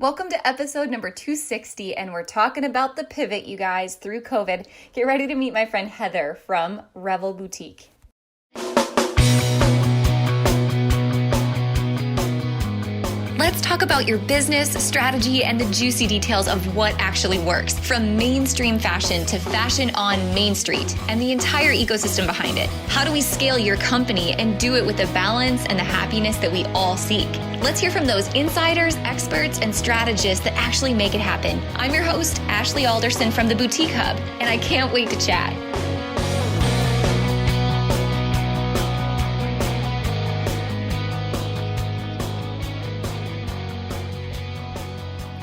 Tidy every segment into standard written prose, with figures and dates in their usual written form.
Welcome to episode number 260, and we're talking about the pivot, you guys, through COVID. Get ready to meet my friend Heather from Revel Boutique. Let's talk about your business, strategy, and the juicy details of what actually works, from mainstream fashion to fashion on Main Street, and the entire ecosystem behind it. How do we scale your company and do it with the balance and the happiness that we all seek? Let's hear from those insiders, experts, and strategists that actually make it happen. I'm your host, Ashley Alderson from the Boutique Hub, and I can't wait to chat.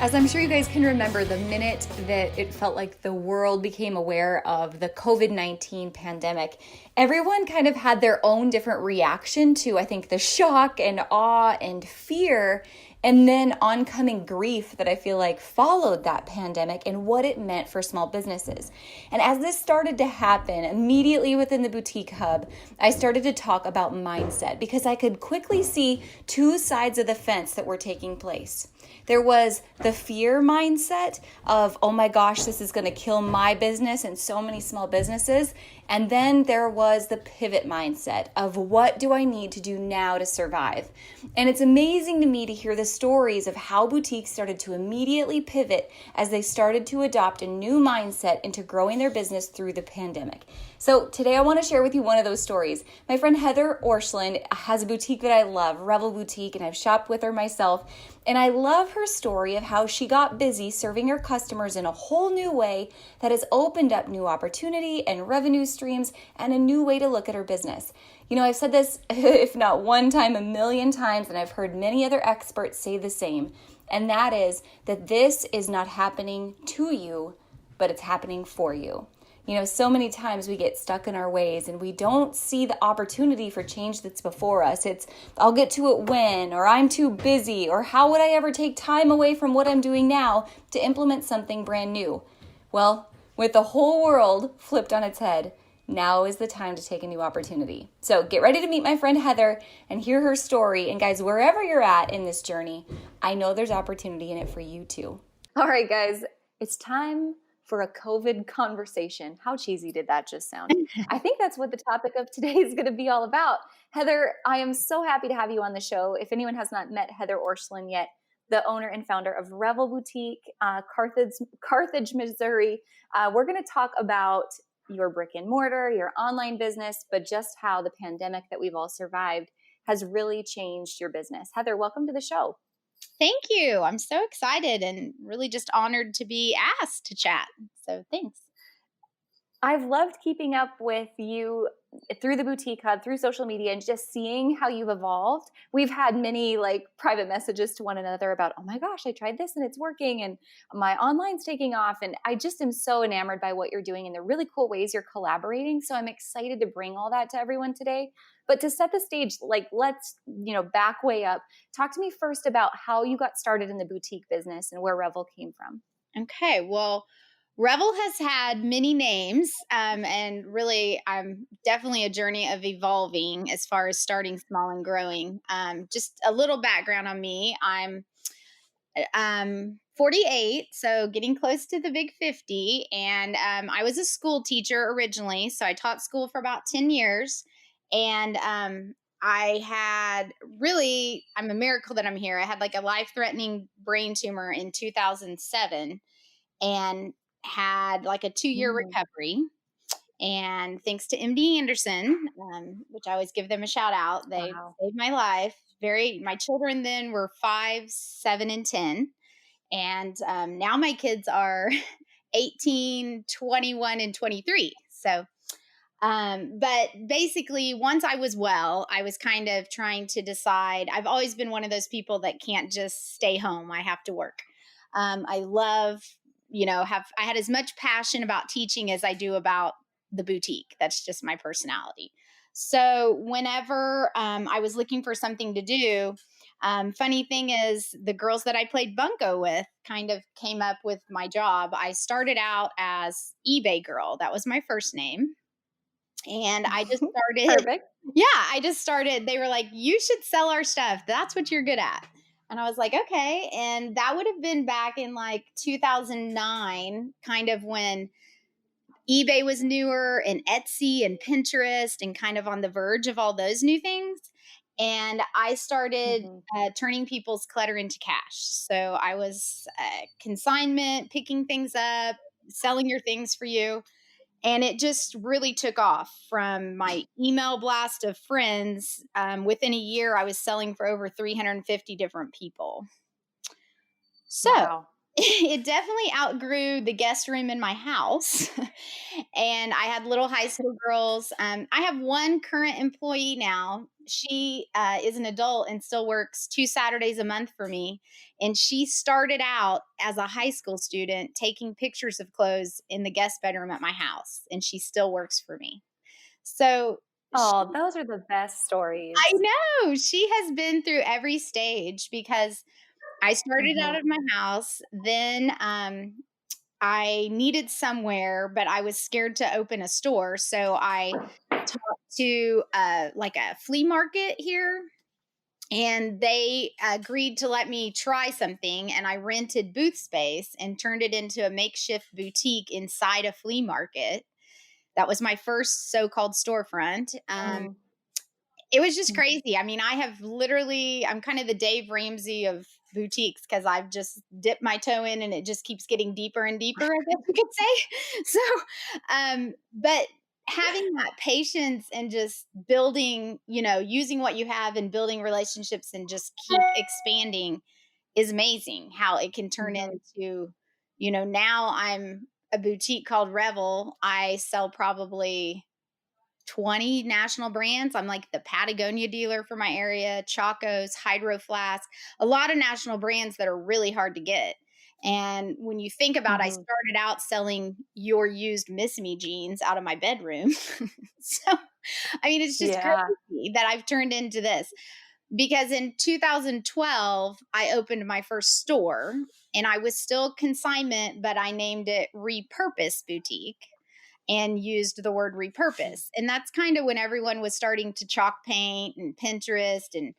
As I'm sure you guys can remember, the minute that it felt like the world became aware of the COVID-19 pandemic, everyone kind of had their own different reaction to, I think, the shock and awe and fear, and then oncoming grief that I feel like followed that pandemic and what it meant for small businesses. And as this started to happen, immediately within the Boutique Hub, I started to talk about mindset because I could quickly see two sides of the fence that were taking place. There was the fear mindset of, oh my gosh, this is going to kill my business and so many small businesses. And then there was the pivot mindset of what do I need to do now to survive? And it's amazing to me to hear the stories of how boutiques started to immediately pivot as they started to adopt a new mindset into growing their business through the pandemic. So today I want to share with you one of those stories. My friend Heather Orscheln has a boutique that I love, Revel Boutique, and I've shopped with her myself. And I love her story of how she got busy serving her customers in a whole new way that has opened up new opportunity and revenue streams and a new way to look at her business. You know, I've said this, if not one time, a million times, and I've heard many other experts say the same. And that is that this is not happening to you, but it's happening for you. You know, so many times we get stuck in our ways and we don't see the opportunity for change that's before us. It's, I'll get to it when, or I'm too busy, or how would I ever take time away from what I'm doing now to implement something brand new? Well, with the whole world flipped on its head, now is the time to take a new opportunity. So get ready to meet my friend Heather and hear her story. And guys, wherever you're at in this journey, I know there's opportunity in it for you too. All right, guys, it's time for a COVID conversation. How cheesy did that just sound? I think that's what the topic of today is going to be all about. Heather, I am so happy to have you on the show. If anyone has not met Heather Orscheln yet, the owner and founder of Revel Boutique, Carthage, Missouri, we're going to talk about your brick and mortar, your online business, but just how the pandemic that we've all survived has really changed your business. Heather, welcome to the show. Thank you. I'm so excited and really just honored to be asked to chat. So thanks. I've loved keeping up with you through the Boutique Hub, through social media, and just seeing how you've evolved. We've had many private messages to one another about, oh my gosh, I tried this and it's working and my online's taking off. And I just am so enamored by what you're doing and the really cool ways you're collaborating. So I'm excited to bring all that to everyone today. But to set the stage, let's, back way up. Talk to me first about how you got started in the boutique business and where Revel came from. Okay. Well, Revel has had many names, and really, I'm definitely a journey of evolving as far as starting small and growing. Just a little background on me. I'm 48, so getting close to the big 50, and I was a school teacher originally, so I taught school for about 10 years, and I'm a miracle that I'm here. I had a life-threatening brain tumor in 2007, and had a 2-year recovery. And thanks to MD Anderson, which I always give them a shout out, they saved my life. My children then were 5, 7, and 10. And now my kids are 18, 21, and 23. So, but basically once I was well, I was kind of trying to decide. I've always been one of those people that can't just stay home. I have to work. I love I had as much passion about teaching as I do about the boutique. That's just my personality. So whenever I was looking for something to do, funny thing is the girls that I played bunco with kind of came up with my job. I started out as eBay girl. That was my first name. And I just started. Perfect. Yeah, I just started. They were like, you should sell our stuff. That's what you're good at. And I was like, okay. And that would have been back in like 2009, kind of when eBay was newer and Etsy and Pinterest and kind of on the verge of all those new things. And I started Mhm. turning people's clutter into cash. So I was consignment, picking things up, selling your things for you. And it just really took off from my email blast of friends. Within a year, I was selling for over 350 different people. So Wow. it definitely outgrew the guest room in my house. And I had little high school girls. I have one current employee now. She is an adult and still works 2 Saturdays a month for me. And she started out as a high school student taking pictures of clothes in the guest bedroom at my house. And she still works for me. So Oh, those are the best I stories. know she has been through every stage because I started out Mhm. of my house. Then I needed somewhere, but I was scared to open a store. So I talked to like a flea market here, and they agreed to let me try something. And I rented booth space and turned it into a makeshift boutique inside a flea market. That was my first so called storefront. Mm. It was just Mm. crazy. I mean, I'm kind of the Dave Ramsey of boutiques because I've just dipped my toe in and it just keeps getting deeper and deeper, I guess you could say. So, but having that patience and just building, using what you have and building relationships and just keep expanding is amazing how it can turn Mhm. into, now I'm a boutique called Revel. I sell probably 20 national brands. I'm like the Patagonia dealer for my area, Chacos, Hydro Flask, a lot of national brands that are really hard to get. And when you think about I Mhm. started out selling your used Miss Me jeans out of my bedroom. So, I mean, it's just Yeah. crazy that I've turned into this because in 2012, I opened my first store and I was still consignment, but I named it Repurpose Boutique and used the word Mm. repurpose. And that's kind of when everyone was starting to chalk paint and Pinterest. And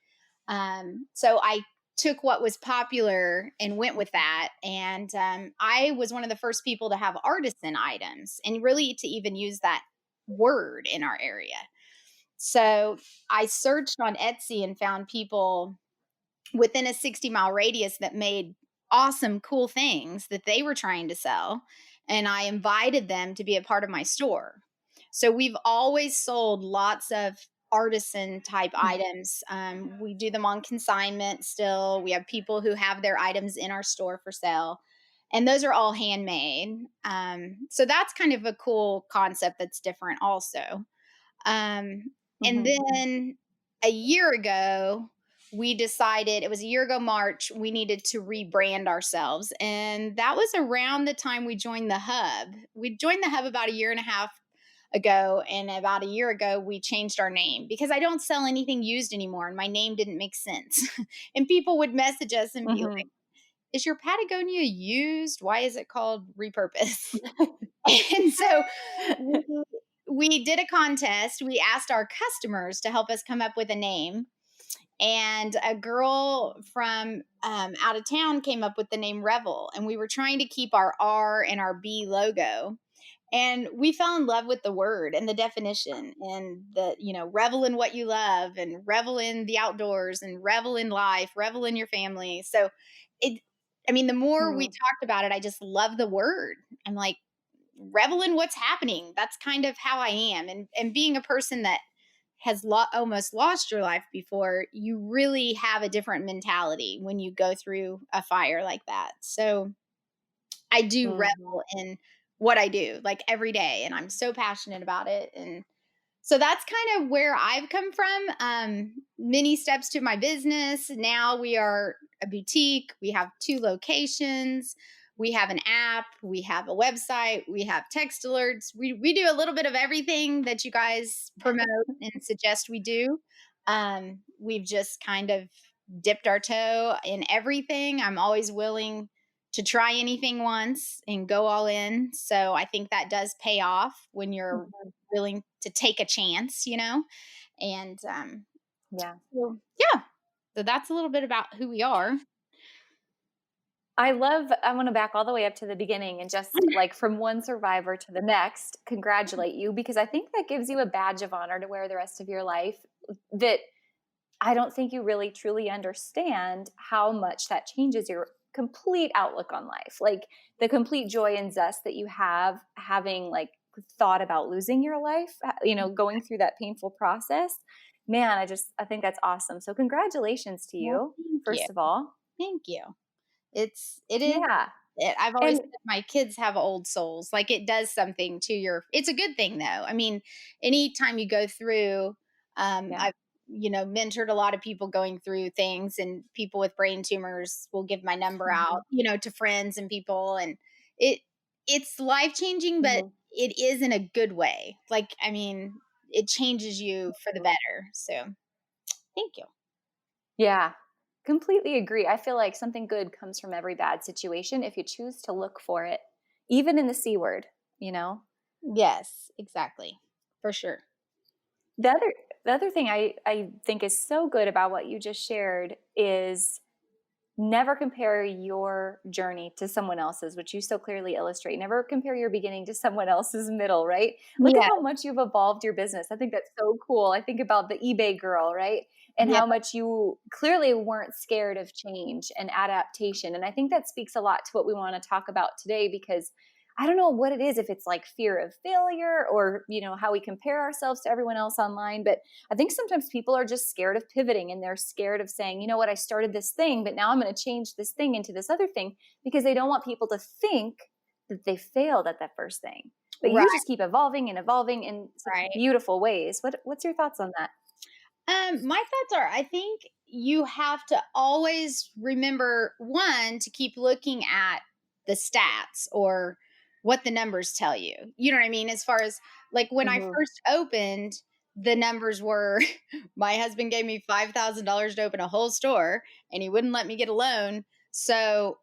so I took what was popular and went with that. And I was one of the first people to have artisan items and really to even use that word in our area. So I searched on Etsy and found people within a 60-mile radius that made awesome, cool things that they were trying to sell. And I invited them to be a part of my store. So we've always sold lots of artisan type items. We do them on consignment still. We have people who have their items in our store for sale. And those are all handmade. So that's kind of a cool concept that's different, also. Um, and Mhm. then a year ago, we decided it was a year ago, March, we needed to rebrand ourselves. And that was around the time we joined the hub. We joined the hub about a year and a half ago. And about a year ago, we changed our name because I don't sell anything used anymore. And my name didn't make sense. And people would message us and be like, Mhm. is your Patagonia used? Why is it called repurpose? And so we we did a contest. We asked our customers to help us come up with a name. And a girl from out of town came up with the name Revel. And we were trying to keep our R and our B logo. And we fell in love with the word and the definition and revel in what you love and revel in the outdoors and revel in life, revel in your family. So it, I mean, the more we Mm. talked about it, I just love the word. I'm like, revel in what's happening. That's kind of how I am. And being a person that has almost lost your life before, you really have a different mentality when you go through a fire like that. So I do Mhm. revel in what I do like every day, and I'm so passionate about it. And so that's kind of where I've come from. Many steps to my business. Now we are a boutique. We have 2 locations. We have an app. We have a website. We have text alerts. We do a little bit of everything that you guys promote and suggest we do. We've just kind of dipped our toe in everything. I'm always willing to try anything once and go all in. So I think that does pay off when you're Mhm. willing to take a chance. And Yeah. so, yeah, So that's a little bit about who we are. I want to back all the way up to the beginning and just like from one survivor to the next, congratulate you because I think that gives you a badge of honor to wear the rest of your life that I don't think you really truly understand how much that changes your complete outlook on life. Like the complete joy and zest that you have having like thought about losing your life, going through that painful process. Man, I think that's awesome. So congratulations to Well, you, thank you. first of all. Thank you. It is Yeah. I've always And said my kids have old souls. Like it does something to your it's a good thing though. I mean, anytime you go through yeah. I've mentored a lot of people going through things and people with brain tumors will give my number Mhm. out, to friends and people and it it's life-changing, but Mhm. it is in a good way. Like I mean, it changes you for the Mhm. better. So, thank you. Yeah. Completely agree. I feel like something good comes from every bad situation if you choose to look for it, even in the C word, you know? Yes, exactly. For sure. The other the other thing I think is so good about what you just shared is never compare your journey to someone else's, which you so clearly illustrate. Never compare your beginning to someone else's middle, right? Look at Yeah. how much you've evolved your business. I think that's so cool. I think about the eBay girl, right? And Yeah. how much you clearly weren't scared of change and adaptation. And I think that speaks a lot to what we want to talk about today because I don't know what it is, if it's like fear of failure or, how we compare ourselves to everyone else online. But I think sometimes people are just scared of pivoting and they're scared of saying, you know what, I started this thing, but now I'm going to change this thing into this other thing because they don't want people to think that they failed at that first thing. But Right, you just keep evolving and evolving in such right. beautiful ways. What's your thoughts on that? My thoughts are I think you have to always remember one to keep looking at the stats or what the numbers tell you. You know what I mean? As far as like when I Mm-hmm. first opened, the numbers were my husband gave me $5,000 to open a whole store and he wouldn't let me get a loan. So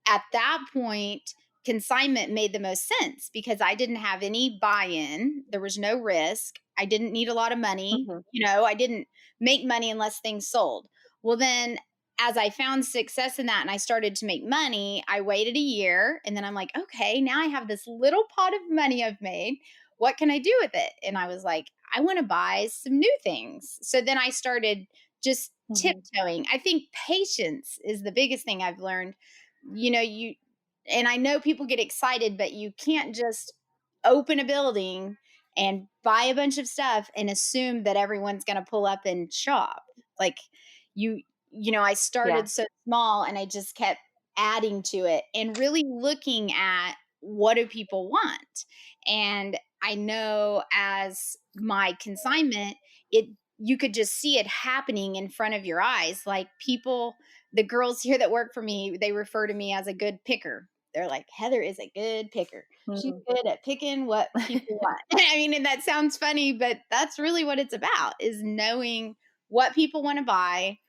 at that point, consignment made the most sense because I didn't have any buy in. There was no risk. I didn't need a lot of money. Mm-hmm. I didn't make money unless things sold. Well, then as I found success in that and I started to make money, I waited a year and then I'm like, okay, now I have this little pot of money I've made. What can I do with it? And I was like, I want to buy some new things. So then I started just Mm-hmm. tiptoeing. I think patience is the biggest thing I've learned. You and I know people get excited, but you can't just open a building and buy a bunch of stuff and assume that everyone's going to pull up and shop. Like you I Yeah. started so small and I just kept adding to it and really looking at what do people want. And I know as my consignment, it you could just see it happening in front of your eyes. Like the girls here that work for me, they refer to me as a good picker. They're like, Heather is a good picker. She's Mm-hmm. good at picking what people want. I mean, and that sounds funny, but that's really what it's about is knowing what people want to buy,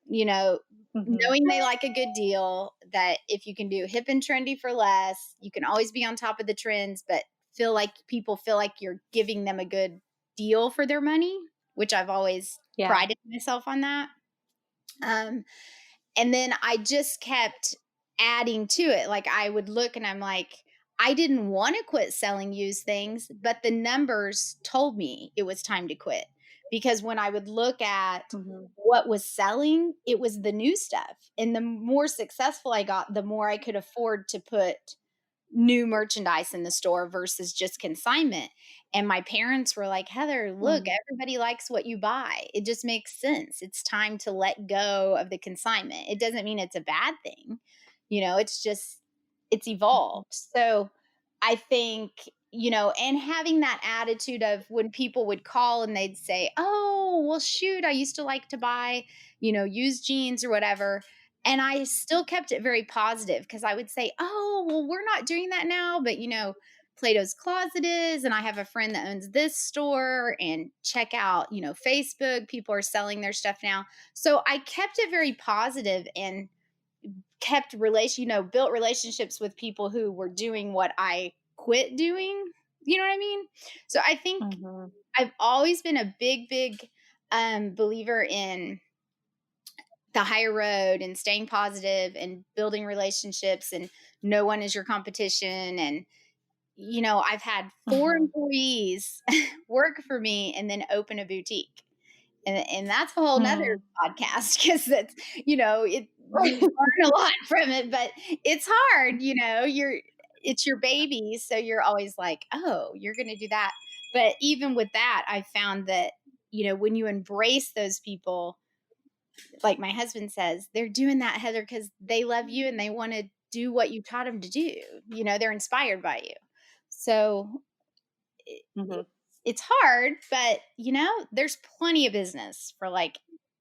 you know, Mm-hmm. knowing they like a good deal, that if you can do hip and trendy for less, you can always be on top of the trends, but feel like you're giving them a good deal for their money, which I've always Yeah. prided myself on that. Um, and then I just kept adding to it. Like I would look and I'm like, I didn't want to quit selling used things, but the numbers told me it was time to quit. Because when I would look at Mm-hmm. what was selling, it was the new stuff. And the more successful I got, the more I could afford to put new merchandise in the store versus just consignment. And my parents were like, Heather, look, Mm-hmm. everybody likes what you buy. It just makes sense. It's time to let go of the consignment. It doesn't mean it's a bad thing. It's just, it's evolved. So I think, and having that attitude of when people would call and they'd say, oh, well, shoot, I used to like to buy, used jeans or whatever. And I still kept it very positive because I would say, oh, well, we're not doing that now, but Plato's Closet is, and I have a friend that owns this store, and check out, Facebook, people are selling their stuff now. So I kept it very positive and kept built relationships with people who were doing what I quit doing. You know what I mean? So I think Mm-hmm. I've always been a big, big believer in the higher road and staying positive and building relationships, and no one is your competition. And, I've had 4 Mhm. employees work for me and then open a boutique. And that's a whole nother Mm. podcast, because that's, you learn a lot from it, but it's hard, it's your baby. So you're always like, oh, you're going to do that. But even with that, I found that, when you embrace those people, like my husband says, they're doing that, Heather, because they love you and they want to do what you taught them to do. They're inspired by you. So Mhm. it's hard, but there's plenty of business for like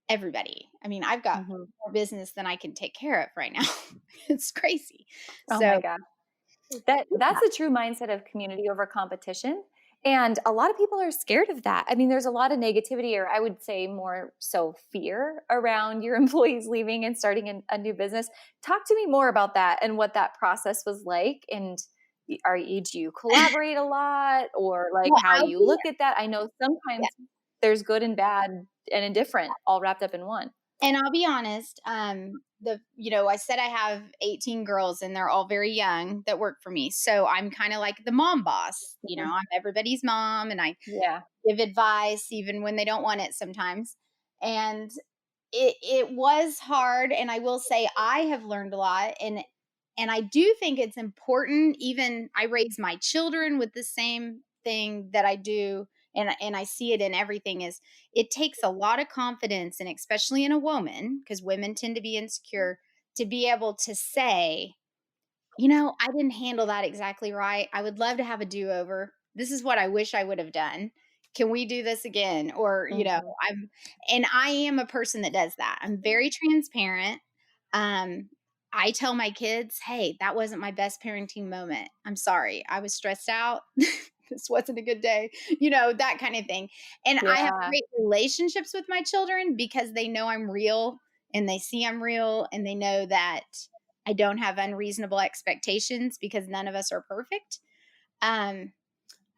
everybody. I mean, I've got Mhm. more business than I can take care of right now. It's crazy. Oh my So, God. yeah. That's a true mindset of community over competition. And a lot of people are scared of that. I mean, there's a lot of negativity, or I would say more so fear around your employees leaving and starting a new business. Talk to me more about that and what that process was like. And do you collaborate a lot, or like Well, how I'll you be look at that? I know sometimes there's good and bad and indifferent all wrapped up in one. And I'll be honest, I said I have 18 girls and they're all very young that work for me. So I'm kind of like the mom boss. Mhm. I'm everybody's mom, and I Yeah. give advice even when they don't want it sometimes. And it was hard, and I will say I have learned a lot, and I do think it's important. Even I raise my children with the same thing that I do, and I see it in everything. Is it takes a lot of confidence, and especially in a woman, because women tend to be insecure, to be able to say, I didn't handle that exactly right. I would love to have a do-over. This is what I wish I would have done. Can we do this again? Or, Mhm. I am a person that does that. I'm very transparent. Um, I tell my kids, hey, that wasn't my best parenting moment. I'm sorry. I was stressed out. This wasn't a good day, that kind of thing. And I have Yeah. great relationships with my children because they know I'm real, and they see I'm real, and they know that I don't have unreasonable expectations, because none of us are perfect. Um,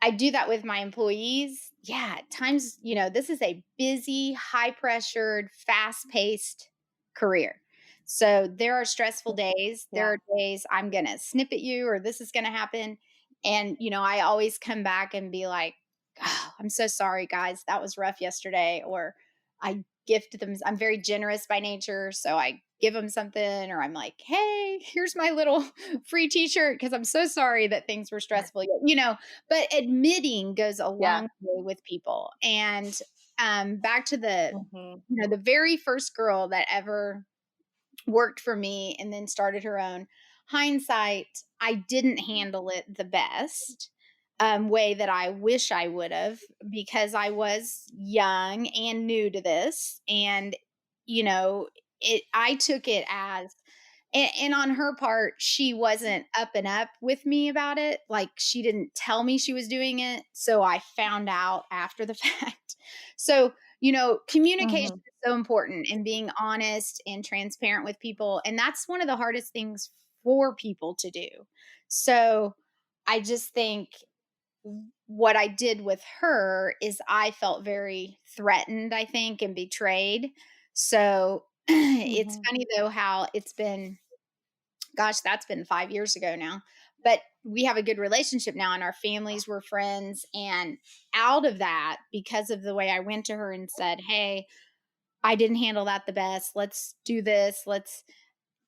I do that with my employees. Yeah, at times, this is a busy, high pressured, fast paced career. So there are stressful days. There Yeah. are days I'm going to snip at you, or this is going to happen. And, I always come back and be like, oh, I'm so sorry, guys. That was rough yesterday. Or I gift them. I'm very generous by nature. So I give them something, or I'm like, hey, here's my little free t shirt because I'm so sorry that things were stressful. But admitting goes a Yeah. long way with people. And back to Mhm. the very first girl that ever worked for me and then started her own. Hindsight, I didn't handle it the best way that I wish I would have, because I was young and new to this. And, I took it as, and on her part, she wasn't up and up with me about it. Like, she didn't tell me she was doing it. So I found out after the fact. So, communication Mhm. is so important, and being honest and transparent with people. And that's one of the hardest things for people to do. So I just think what I did with her is I felt very threatened, I think, and betrayed. So it's Mhm. funny though how it's been, gosh, that's been 5 years ago now. But we have a good relationship now, and our families were friends. And out of that, because of the way I went to her and said, hey, I didn't handle that the best. Let's do this.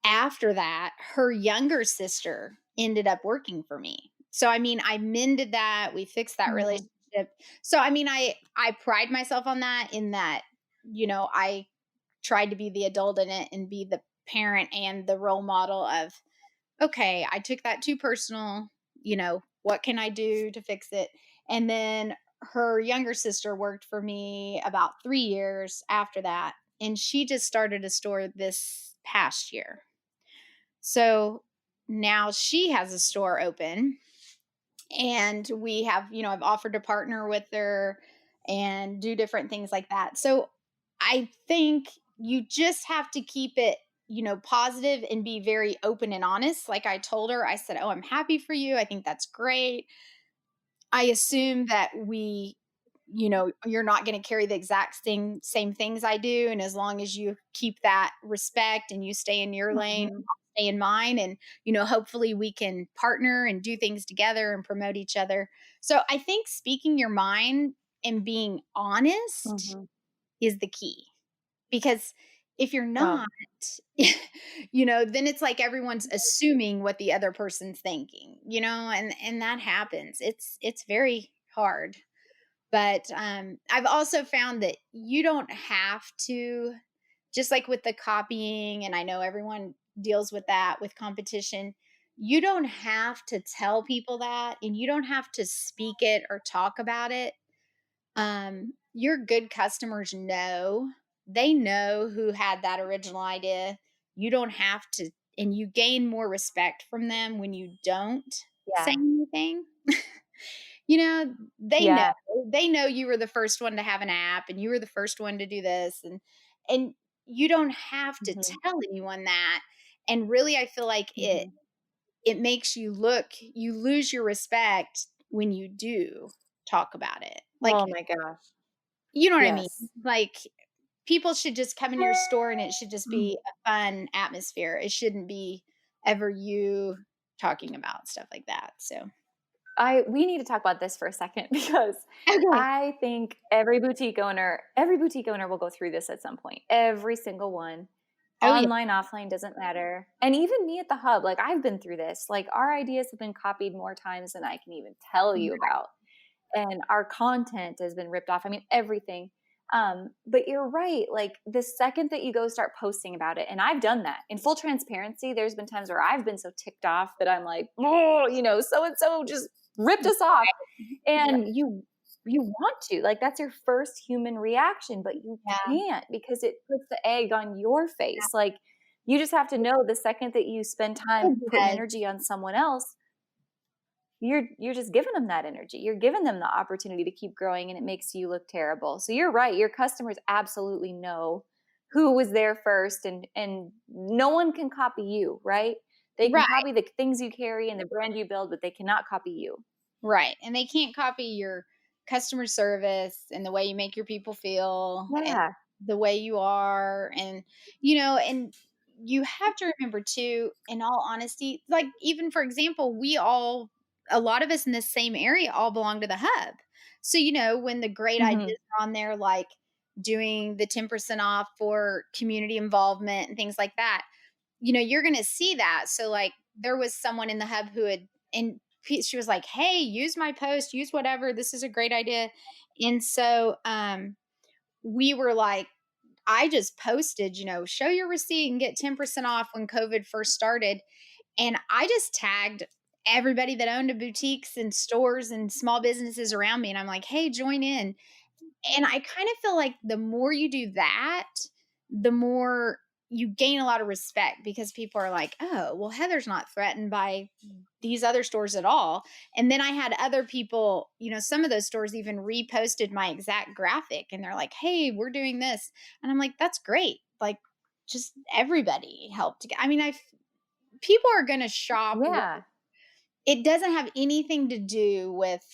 After that, her younger sister ended up working for me. So, I mean, I mended that. We fixed that Mhm. relationship. So, I mean, I pride myself on that, in that, I tried to be the adult in it and be the parent and the role model of, okay, I took that too personal. What can I do to fix it? And then her younger sister worked for me about 3 years after that. And she just started a store this past year. So now she has a store open, and we have, I've offered to partner with her and do different things like that. So I think you just have to keep it, positive, and be very open and honest. Like I told her, I said, oh, I'm happy for you. I think that's great. I assume that we you're not going to carry the exact same things I do. And as long as you keep that respect and you stay in your lane, Mhm. I'll stay in mine. And, hopefully we can partner and do things together and promote each other. So I think speaking your mind and being honest Mhm. is the key, because if you're Wow. not, then it's like everyone's assuming what the other person's thinking, and that happens. It's very hard. But I've also found that you don't have to, just like with the copying, and I know everyone deals with that with competition. You don't have to tell people that, and you don't have to speak it or talk about it. Your good customers know, they know who had that original idea. You don't have to, and you gain more respect from them when you don't say Yeah. anything. You know, they know. Yeah. They know you were the first one to have an app and you were the first one to do this, and you don't have to Mhm. tell anyone that. And really I feel like it Mhm. it makes you lose your respect when you do talk about it. Like, Oh my gosh. you know what I mean? Yes. Like, people should just come in your store and it should just be a fun atmosphere. It shouldn't be ever you talking about stuff like that. So, We need to talk about this for a second because okay. I think every boutique owner will go through this at some point. Every single one. Oh yeah. Online, offline doesn't matter. And even me at the hub, like I've been through this. Like our ideas have been copied more times than I can even tell you about. And our content has been ripped off. I mean, everything. But you're right. Like the second that you go start posting about it, and I've done that in full transparency, there's been times where I've been so ticked off that I'm like, oh, so and so just ripped us off. Right. And you want to, like, that's your first human reaction, but you Yeah. can't because it puts the egg on your face. Like you just have to know the second that you spend time putting Yes. energy on someone else, you're just giving them that energy. You're giving them the opportunity to keep growing and it makes you look terrible. So you're right. Your customers absolutely know who was there first and no one can copy you, right? They can Right. copy the things you carry and the brand you build, but they cannot copy you. Right. And they can't copy your customer service and the way you make your people feel and Yeah. the way you are. And you have to remember too, in all honesty, like even for example, a lot of us in this same area all belong to the hub. So, when the great Mhm. ideas are on there, like doing the 10% off for community involvement and things like that, you're going to see that. So like there was someone in the hub who had, and she was like, "Hey, use my post, use whatever. This is a great idea." And so we were like, I just posted, show your receipt and get 10% off when COVID first started. And I just tagged everybody that owned a boutiques and stores and small businesses around me. And I'm like, "Hey, join in." And I kind of feel like the more you do that, the more you gain a lot of respect, because people are like, "Oh, well, Heather's not threatened by these other stores at all." And then I had other people, some of those stores even reposted my exact graphic and they're like, "Hey, we're doing this." And I'm like, "That's great." Like, just everybody helped. I mean, people are going to shop. Yeah. It doesn't have anything to do with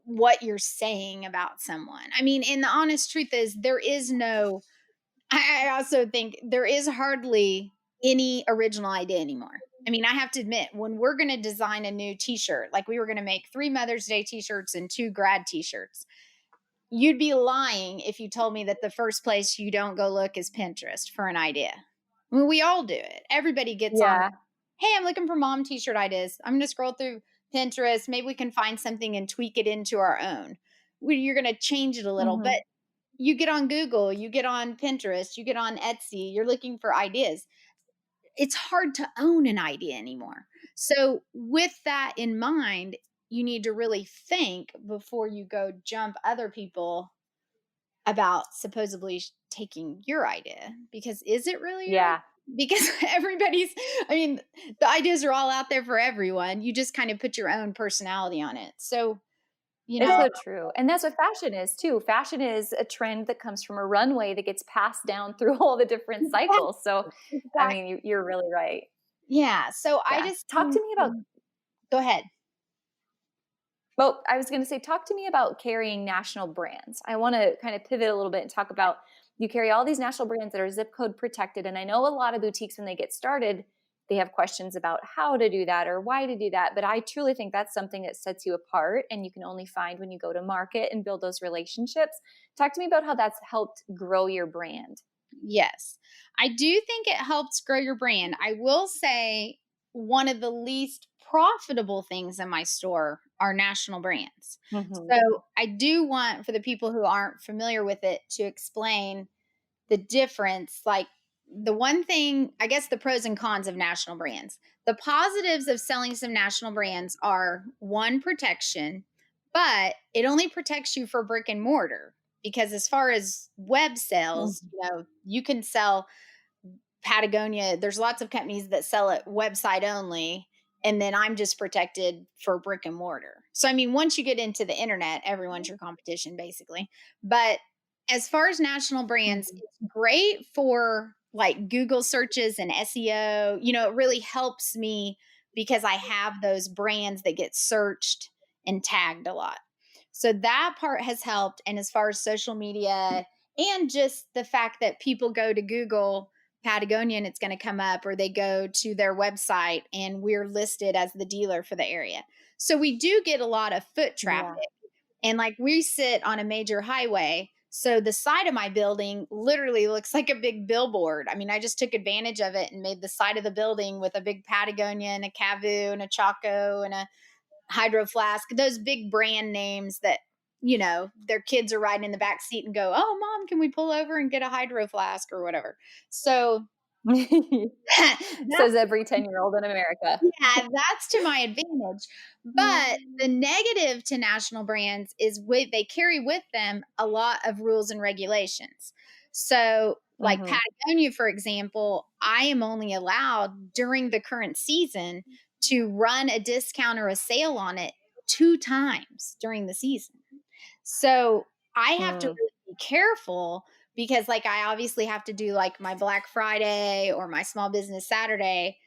what you're saying about someone. I mean, and the honest truth is there is no, I also think there is hardly any original idea anymore. I mean, I have to admit, when we're going to design a new t-shirt, like we were going to make 3 Mother's Day t-shirts and 2 grad t-shirts, you'd be lying if you told me that the first place you don't go look is Pinterest for an idea. I mean, we all do it. Everybody gets on, Yeah. "Hey, I'm looking for mom t-shirt ideas. I'm going to scroll through Pinterest. Maybe we can find something and tweak it into our own." You're going to change it a little, but Mhm. you get on Google, you get on Pinterest, you get on Etsy, you're looking for ideas. It's hard to own an idea anymore. So, with that in mind, you need to really think before you go jump other people about supposedly taking your idea, because is it really your idea? Yeah. Because I mean, the ideas are all out there for everyone. You just kind of put your own personality on it. So, you It's know, so true. And that's what fashion is too. Fashion is a trend that comes from a runway that gets passed down through all the different cycles. So, I exactly. mean, you're really right. Yeah. So I Yeah. just Talk think, to me about go ahead. But I was going to say, talk to me about carrying national brands. I want to kind of pivot a little bit and talk about, you carry all these national brands that are zip code protected. And I know a lot of boutiques, when they get started, they have questions about how to do that or why to do that. But I truly think that's something that sets you apart and you can only find when you go to market and build those relationships. Talk to me about how that's helped grow your brand. Yes. I do think it helps grow your brand. I will say one of the least profitable things in my store are national brands. Mm-hmm. So I do want for the people who aren't familiar with it to explain the difference. Like the one thing, I guess the pros and cons of national brands. The positives of selling some national brands are one, protection, but it only protects you for brick and mortar. Because as far as web sales, you can sell Patagonia. There's lots of companies that sell it website only. And then I'm just protected for brick and mortar. So, I mean, once you get into the internet, everyone's your competition basically. But as far as national brands, Mm-hmm. it's great for like Google searches and SEO. It really helps me because I have those brands that get searched and tagged a lot. So that part has helped. And as far as social media and just the fact that people go to Google Patagonia and it's going to come up, or they go to their website and we're listed as the dealer for the area. So we do get a lot of foot Yeah. traffic. And like we sit on a major highway. So the side of my building literally looks like a big billboard. I mean, I just took advantage of it and made the side of the building with a big Patagonia and a Cavu and a Chaco and a Hydro Flask, those big brand names that, their kids are riding in the back seat and go, "Oh, mom, can we pull over and get a Hydro Flask or whatever?" So Says that's every 10-year-old in America. yeah, that's to my advantage. But the negative to national brands is they carry with them a lot of rules and regulations. So, like Mm-hmm. Patagonia, for example, I am only allowed during the current season to run a discount or a sale on it 2 times during the season. So I have to Mm. really be careful because, like, I obviously have to do like my Black Friday or my Small Business Saturday.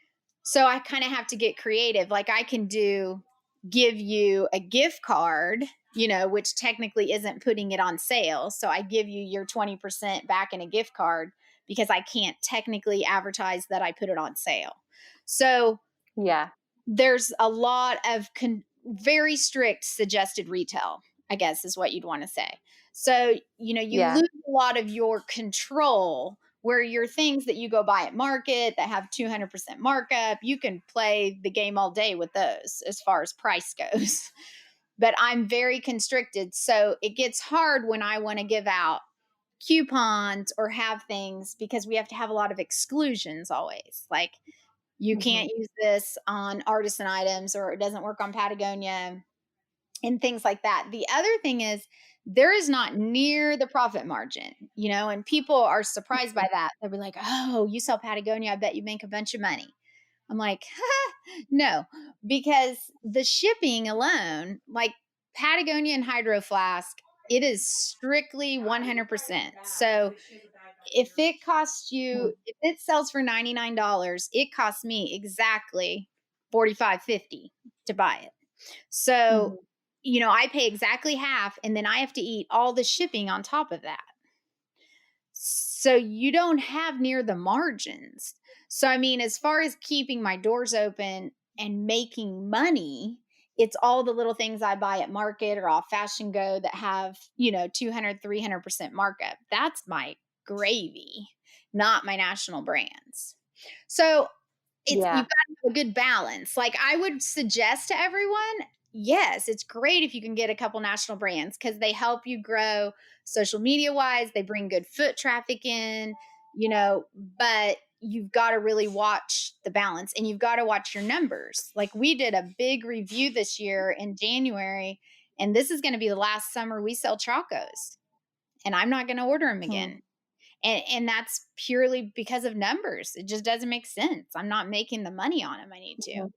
So I kind of have to get creative. Like, I can give you a gift card, which technically isn't putting it on sale. So I give you your 20% back in a gift card because I can't technically advertise that I put it on sale. So Yeah. there's a lot of very strict suggested retail, I guess is what you'd want to say. So, you Yeah. lose a lot of your control where your things that you go buy at market that have 200% markup, you can play the game all day with those as far as price goes. But I'm very constricted. So it gets hard when I want to give out coupons or have things because we have to have a lot of exclusions always. Like, you Mm-hmm. can't use this on artisan items, or it doesn't work on Patagonia and things like that. The other thing is there is not near the profit margin, and people are surprised by that. They'll be like, "Oh, you sell Patagonia. I bet you make a bunch of money." I'm like, no, because the shipping alone, like Patagonia and Hydro Flask, it is strictly 100%. So if it sells for $99, it costs me exactly 45.50 to buy it. So, Mm-hmm. I pay exactly half and then I have to eat all the shipping on top of that. So you don't have near the margins. So, I mean, as far as keeping my doors open and making money, it's all the little things I buy at market or off Fashion Go that have, 200, 300% markup. That's my gravy, not my national brands. So you've Yeah. got to have a good balance. Like, I would suggest to everyone, yes, it's great if you can get a couple national brands because they help you grow social media wise. They bring good foot traffic in, but you've got to really watch the balance and you've got to watch your numbers. Like, we did a big review this year in January, and this is going to be the last summer we sell Chacos, and I'm not going to order them again. And that's purely because of numbers. It just doesn't make sense. I'm not making the money on them I need to. Mm-hmm.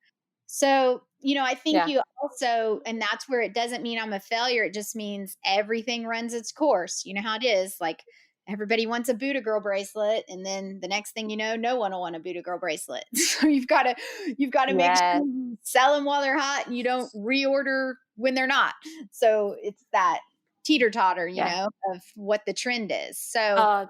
So, I think Yeah. you also, and that's where it doesn't mean I'm a failure. It just means everything runs its course. You know how it is. Like, everybody wants a Buddha Girl bracelet, and then the next thing you know, no one will want a Buddha Girl bracelet. So you've got to make sure Yes. you sell them while they're hot and you don't reorder when they're not. So it's that teeter totter, Yeah. of what the trend is. So Uh,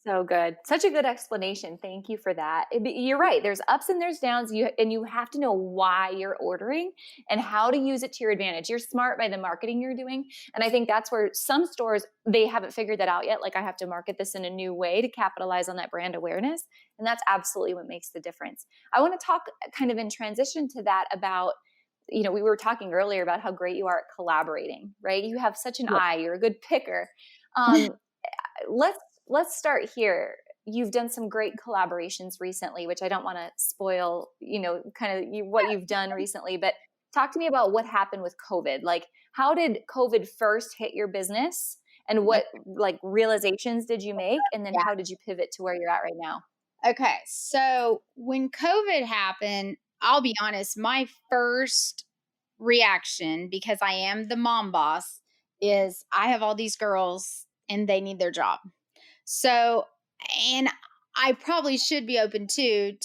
So good. Such a good explanation. Thank you for that. You're right. There's ups and there's downs. You have to know why you're ordering and how to use it to your advantage. You're smart by the marketing you're doing. And I think that's where some stores, they haven't figured that out yet. Like, I have to market this in a new way to capitalize on that brand awareness. And that's absolutely what makes the difference. I want to talk kind of in transition to that about, we were talking earlier about how great you are at collaborating, right? You have such an yeah. eye. You're a good picker. Um, let's let's start here. You've done some great collaborations recently, which I don't want to spoil, kind of what you've done recently, but talk to me about what happened with COVID. Like, how did COVID first hit your business, and what like realizations did you make? And then Yeah. how did you pivot to where you're at right now? Okay. So when COVID happened, I'll be honest, my first reaction, because I am the mom boss, is I have all these girls and they need their job. So, and I probably should be open to,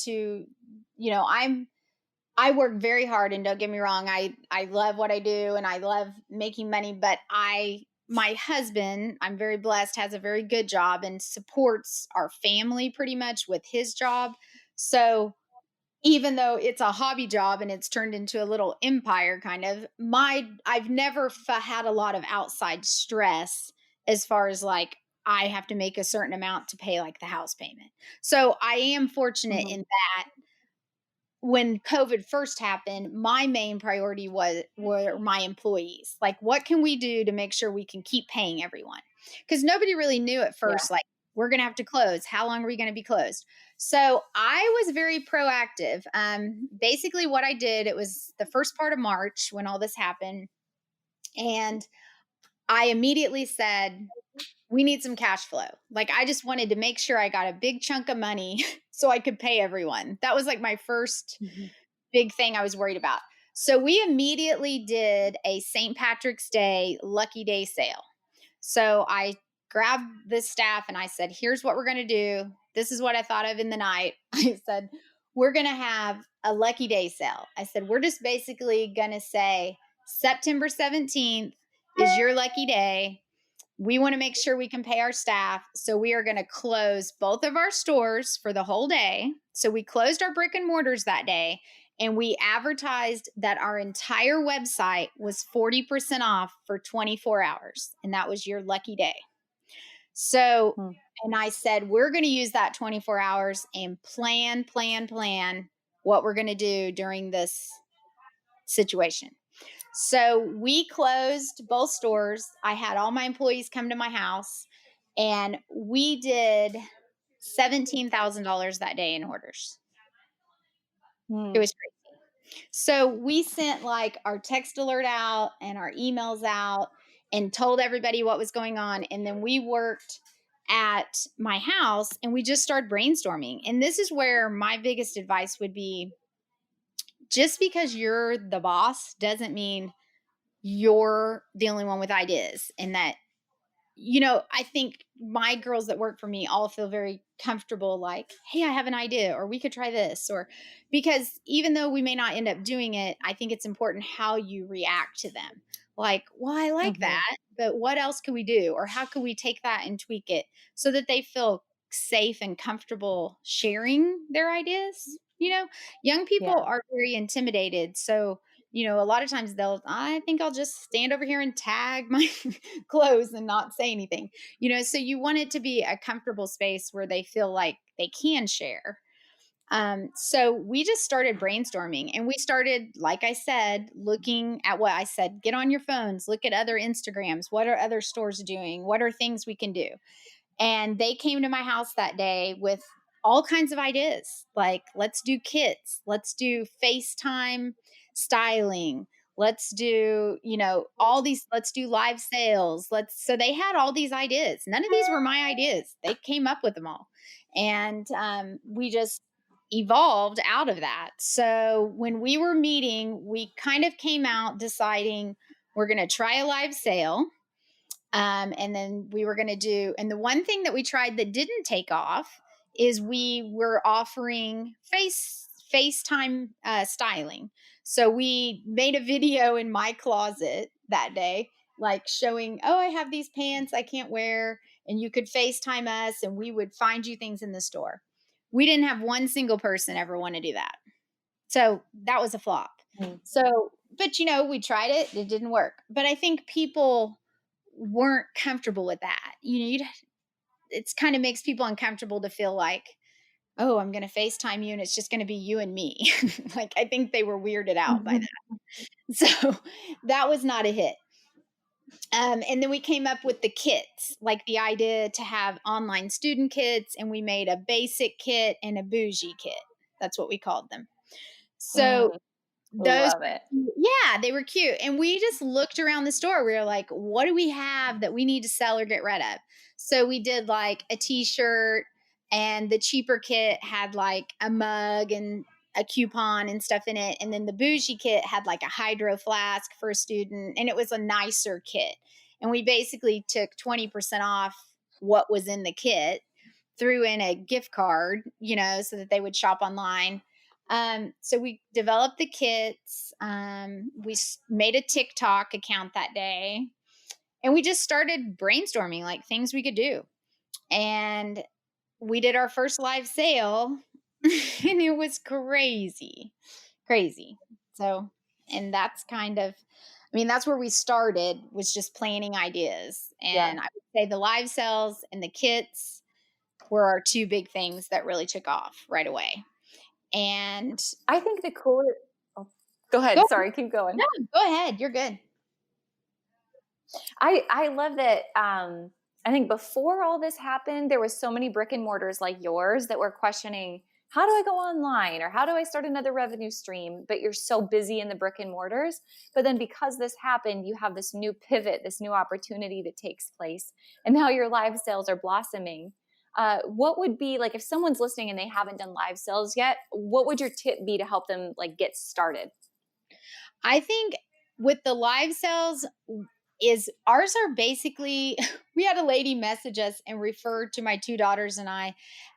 I work very hard, and don't get me wrong, I love what I do and I love making money, but my husband, I'm very blessed, has a very good job and supports our family pretty much with his job. So, even though it's a hobby job and it's turned into a little empire kind of, I've never had a lot of outside stress as far as like I have to make a certain amount to pay like the house payment. So I am fortunate Mm-hmm. in that when COVID first happened, my main priority were my employees. Like, what can we do to make sure we can keep paying everyone? Because nobody really knew at Yeah. first, like, we're going to have to close. How long are we going to be closed? So I was very proactive. Basically, what I did, it was the first part of March when all this happened, and I immediately said, we need some cash flow. Like, I just wanted to make sure I got a big chunk of money so I could pay everyone. That was like my first Mm-hmm. big thing I was worried about. So we immediately did a St. Patrick's Day lucky day sale. So I grabbed the staff and I said, here's what we're going to do. This is what I thought of in the night. I said, we're going to have a lucky day sale. I said, we're just basically going to say September 17th is your lucky day. We want to make sure we can pay our staff. So we are going to close both of our stores for the whole day. So we closed our brick and mortars that day, and we advertised that our entire website was 40% off for 24 hours. And that was your lucky day. So, and I said, we're going to use that 24 hours and plan what we're going to do during this situation. So we closed both stores. I had all my employees come to my house, and we did $17,000 that day in orders. It Mm. was crazy. So we sent like our text alert out and our emails out and told everybody what was going on. And then we worked at my house and we just started brainstorming. And this is where my biggest advice would be, just because you're the boss doesn't mean you're the only one with ideas, and that, I think my girls that work for me all feel very comfortable, like, hey, I have an idea, or we could try this, or because even though we may not end up doing it, I think it's important how you react to them. Like, well, I like Mm-hmm. that, but what else could we do? Or how could we take that and tweak it so that they feel safe and comfortable sharing their ideas? Young people Yeah. are very intimidated. So, a lot of times I think I'll just stand over here and tag my clothes and not say anything. So you want it to be a comfortable space where they feel like they can share. So we just started brainstorming, and we started, like I said, looking at what I said, get on your phones, look at other Instagrams. What are other stores doing? What are things we can do? And they came to my house that day with all kinds of ideas, like, let's do kits, let's do FaceTime styling, let's do, all these, let's do live sales. So they had all these ideas. None of these were my ideas. They came up with them all. And we just evolved out of that. So when we were meeting, we kind of came out deciding we're going to try a live sale. And then we were going to do, and the one thing that we tried that didn't take off is we were offering FaceTime styling. So we made a video in my closet that day, like showing, oh, I have these pants I can't wear, and you could FaceTime us and we would find you things in the store. We didn't have one single person ever want to do that. So that was a flop. Mm. So, but we tried it, it didn't work. But I think people weren't comfortable with that. It's kind of makes people uncomfortable to feel like, oh, I'm going to FaceTime you and it's just going to be you and me. Like, I think they were weirded out by that. So that was not a hit. And then we came up with the kits, like the idea to have online student kits, and we made a basic kit and a bougie kit. That's what we called them. So Mm, those, love it. yeah, they were cute. And we just looked around the store. We were like, what do we have that we need to sell or get rid of? So we did like a t-shirt, and the cheaper kit had like a mug and a coupon and stuff in it. And then the bougie kit had like a hydro flask for a student, and it was a nicer kit. And we basically took 20% off what was in the kit, threw in a gift card, so that they would shop online. So we developed the kits. We made a TikTok account that day, and we just started brainstorming like things we could do. And we did our first live sale, and it was crazy, crazy. So, and that's that's where we started, was just planning ideas. Yeah. And I would say the live sales and the kits were our two big things that really took off right away. And I think the cooler. Oh, go ahead. go, Sorry, keep going. no, go ahead. You're good. I love that. I think before all this happened, there was so many brick and mortars like yours that were questioning, how do I go online, or how do I start another revenue stream? But you're so busy in the brick and mortars. But then because this happened, you have this new pivot, this new opportunity that takes place. And now your live sales are blossoming. What would be like, if someone's listening and they haven't done live sales yet, what would your tip be to help them like get started? I think with the live sales, is ours are basically, we had a lady message us and refer to my two daughters and I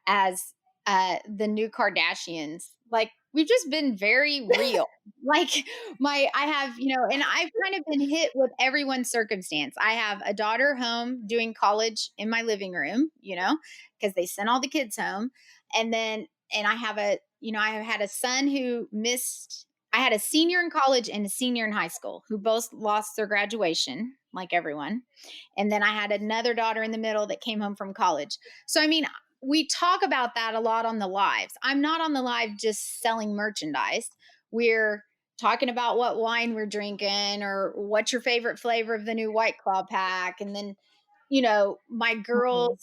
as the new Kardashians. Like, we've just been very real. Like, I have, and I've kind of been hit with everyone's circumstance. I have a daughter home doing college in my living room, because they sent all the kids home. And I have I have had a son who missed, I had a senior in college and a senior in high school who both lost their graduation, like everyone. And then I had another daughter in the middle that came home from college. So, we talk about that a lot on the lives. I'm not on the live just selling merchandise. We're talking about what wine we're drinking, or what's your favorite flavor of the new White Claw pack. And then, my girls,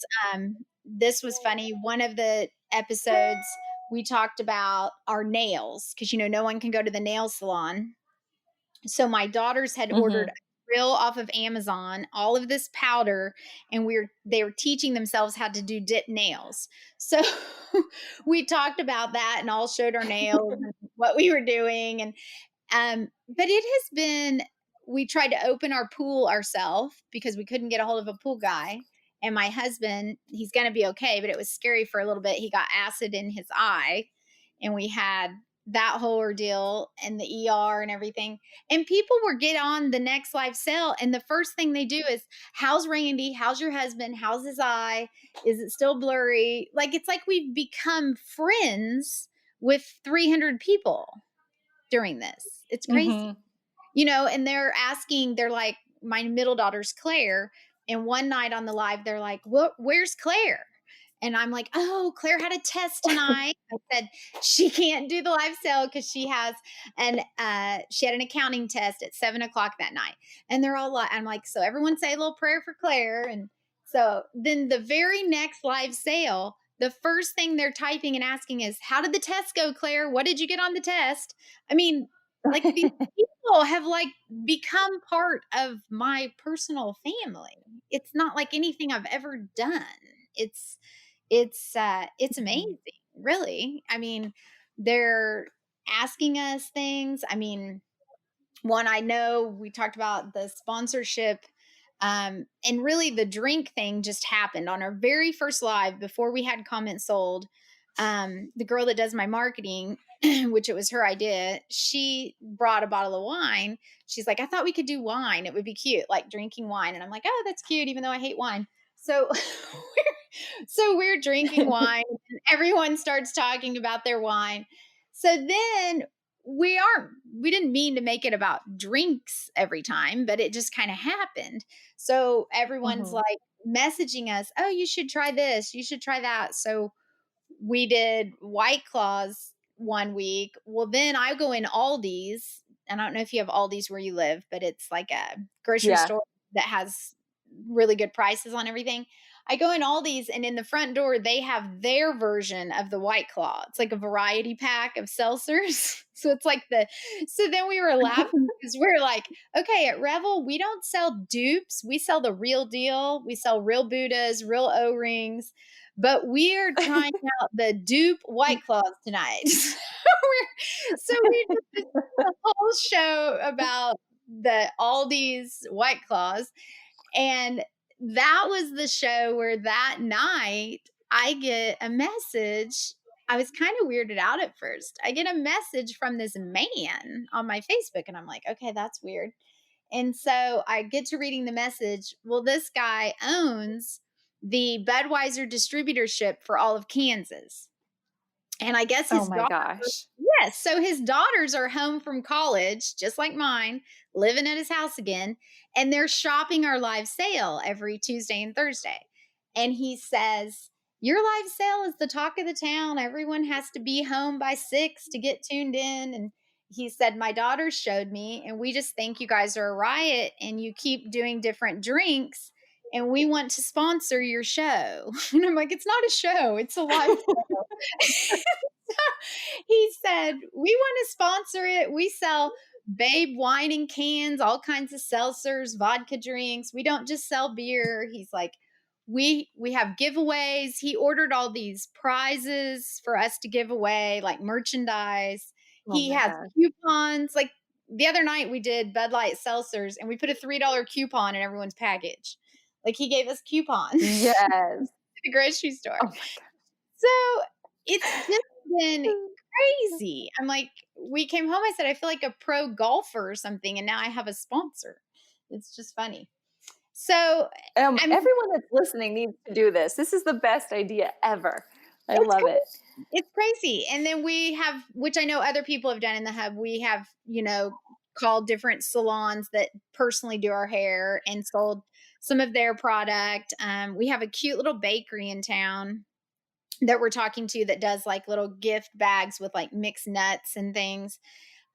this was funny. One of the episodes, we talked about our nails, because no one can go to the nail salon. So my daughters had ordered a grill off of Amazon, all of this powder, and they were teaching themselves how to do dip nails. So we talked about that and all showed our nails and what we were doing. And but it has been, we tried to open our pool ourselves because we couldn't get a hold of a pool guy. And my husband, he's going to be okay, but it was scary for a little bit. He got acid in his eye, and we had that whole ordeal and the ER and everything. And people were get on the next live sale, and the first thing they do is, how's Randy? How's your husband? How's his eye? Is it still blurry? Like, it's like we've become friends with 300 people during this. It's crazy. And they're asking, they're like, my middle daughter's Claire. And one night on the live, they're like, where's Claire? And I'm like, oh, Claire had a test tonight. I said, she can't do the live sale because she had an accounting test at 7:00 that night. And they're all like, I'm like, so everyone say a little prayer for Claire. And so then the very next live sale, the first thing they're typing and asking is, how did the test go, Claire? What did you get on the test? Like, these people have like become part of my personal family. It's not like anything I've ever done. It's amazing, really. They're asking us things. One, I know we talked about the sponsorship, and really the drink thing just happened on our very first live before we had comments sold. The girl that does my marketing, which it was her idea, she brought a bottle of wine. She's like, I thought we could do wine. It would be cute, like drinking wine. And I'm like, oh, that's cute, even though I hate wine. So we're drinking wine and everyone starts talking about their wine. So then we didn't mean to make it about drinks every time, but it just kind of happened. So everyone's Mhm. like messaging us, oh, you should try this, you should try that. So we did White Claws one week. Well, then I go in Aldi's. And I don't know if you have Aldi's where you live, but it's like a grocery Yeah. store that has really good prices on everything. I go in Aldi's and in the front door, they have their version of the White Claw. It's like a variety pack of seltzers. So it's like so then we were laughing because we're like, okay, at Revel, we don't sell dupes. We sell the real deal. We sell real Buddhas, real O-rings, but we're trying out the dupe White Claws tonight. So we just did a whole show about the Aldi's White Claws. And that was the show where that night I get a message. I was kind of weirded out at first. I get a message from this man on my Facebook, and I'm like, okay, that's weird. And so I get to reading the message. Well, this guy owns the Budweiser distributorship for all of Kansas. And I guess Oh his my daughter, gosh. yes, so his daughters are home from college, just like mine, living at his house again, and they're shopping our live sale every Tuesday and Thursday. And he says, your live sale is the talk of the town. Everyone has to be home by 6 to get tuned in. And he said, my daughters showed me, and we just think you guys are a riot and you keep doing different drinks. And we want to sponsor your show. And I'm like, it's not a show, it's a live sale. He said, we want to sponsor it. We sell Babe wine in cans, all kinds of seltzers, vodka drinks. We don't just sell beer. He's like, we have giveaways. He ordered all these prizes for us to give away, like merchandise. Oh He my has gosh. coupons. Like the other night we did Bud Light seltzers and we put a $3 coupon in everyone's package. Like he gave us coupons at Yes. the grocery store. Oh my So it's just been god. crazy. I'm like, we came home. I said, I feel like a pro golfer or something. And now I have a sponsor. It's just funny. So I'm, Everyone that's listening needs to do this. This is the best idea ever. I it's love it. crazy. It's crazy. And then we have, which I know other people have done in the hub, we have, called different salons that personally do our hair and sold some of their product. We have a cute little bakery in town that we're talking to that does like little gift bags with like mixed nuts and things.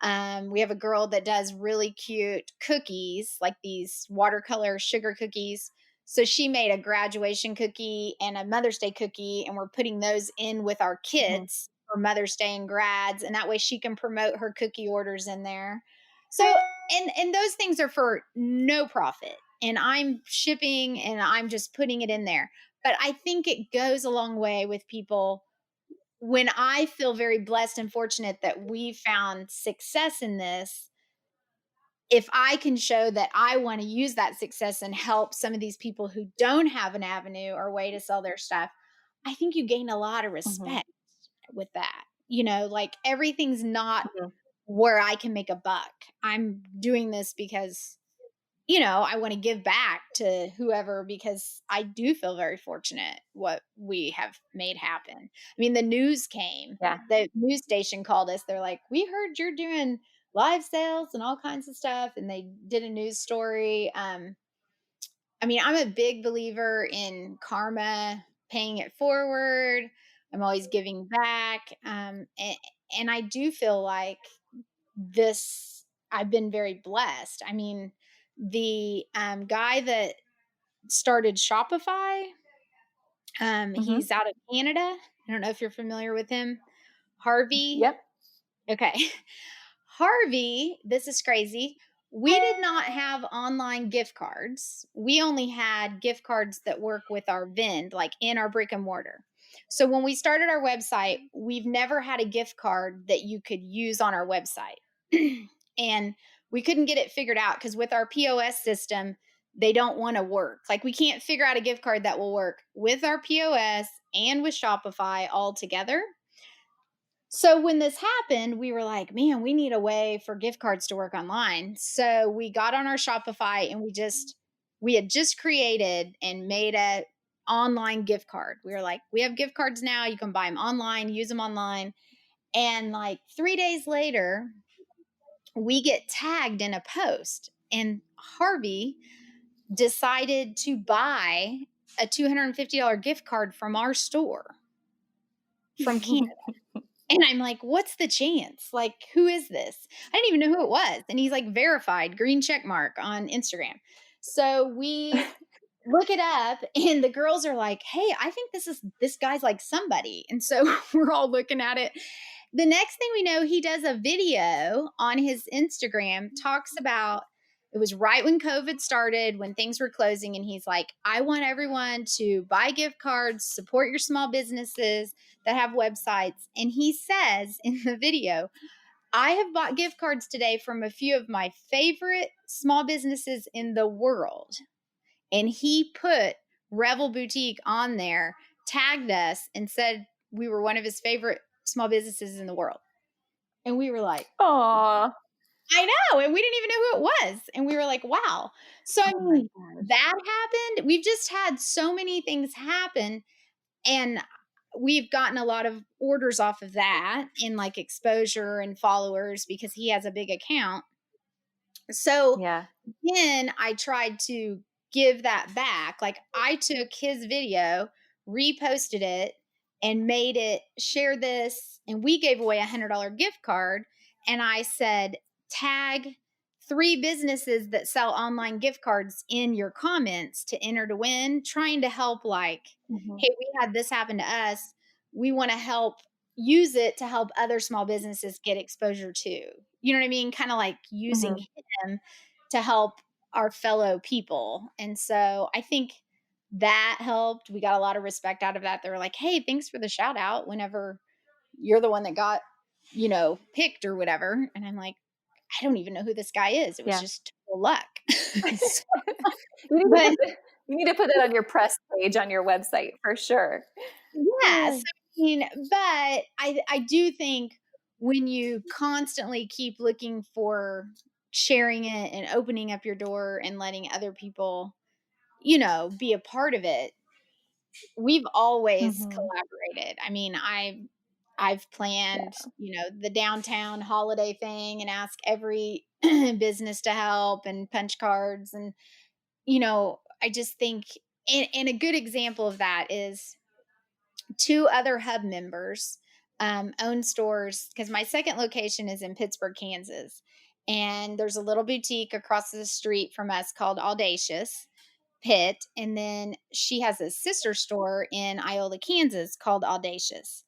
We have a girl that does really cute cookies, like these watercolor sugar cookies. So she made a graduation cookie and a Mother's Day cookie, and we're putting those in with our Mhm. kits for Mother's Day and grads, and that way she can promote her cookie orders in there. So, and those things are for no profit, and I'm shipping and I'm just putting it in there. But I think it goes a long way with people when I feel very blessed and fortunate that we found success in this. If I can show that I want to use that success and help some of these people who don't have an avenue or way to sell their stuff, I think you gain a lot of Mhm. respect with that. Like everything's not Mhm. where I can make a buck. I'm doing this because I want to give back to whoever because I do feel very fortunate what we have made happen. I mean, the news came, Yeah. the news station called us. They're like, we heard you're doing live sales and all kinds of stuff. And they did a news story. I mean, I'm a big believer in karma, paying it forward. I'm always giving back. And I do feel like this I've been very blessed. I mean, the guy that started Shopify, Mhm. he's out of Canada. I don't know if you're familiar with him. Harvey. Yep. Okay. Harvey, this is crazy. We did not have online gift cards. We only had gift cards that work with our vend, like in our brick and mortar. So when we started our website, we've never had a gift card that you could use on our website. And we couldn't get it figured out because with our POS system, they don't want to work. Like we can't figure out a gift card that will work with our POS and with Shopify all together. So when this happened, we were like, man, we need a way for gift cards to work online. So we got on our Shopify and we had just created and made a online gift card. We were like, we have gift cards now. You can buy them online, use them online. And like 3 days later, we get tagged in a post, and Harvey decided to buy a $250 gift card from our store from Canada. And I'm like, what's the chance? Like, who is this? I didn't even know who it was. And he's like, verified, green check mark on Instagram. So we look it up, and the girls are like, hey, I think this guy's like somebody. And so we're all looking at it. The next thing we know, he does a video on his Instagram, talks about it was right when COVID started, when things were closing. And he's like, I want everyone to buy gift cards, support your small businesses that have websites. And he says in the video, I have bought gift cards today from a few of my favorite small businesses in the world. And he put Revel Boutique on there, tagged us, and said we were one of his favorite small businesses in the world. And we were like, Aw. I know. And we didn't even know who it was. And we were like, wow. So, I mean, that happened. We've just had so many things happen. And we've gotten a lot of orders off of that in like exposure and followers because he has a big account. So Yeah. then I tried to give that back. Like I took his video, reposted it, and made it share this. And we gave away $100 gift card. And I said, tag 3 businesses that sell online gift cards in your comments to enter to win, trying to help like, hey, we had this happen to us. We want to help use it to help other small businesses get exposure too. You know what I mean? Kind of like using him to help our fellow people. And so I think that helped. We got a lot of respect out of that. They were like, hey, thanks for the shout out whenever you're the one that got, picked or whatever. And I'm like, I don't even know who this guy is. It was just total luck. So, but You need to put that on your press page on your website for sure. yeah, so, but I do think when you constantly keep looking for sharing it and opening up your door and letting other people, be a part of it, we've always collaborated. I mean, I've planned, the downtown holiday thing and ask every business to help and punch cards. And, I just think, and a good example of that is 2 other hub members own stores because my second location is in Pittsburgh, Kansas. And there's a little boutique across the street from us called Audacious Pitt. And then she has a sister store in Iola, Kansas called Audacious.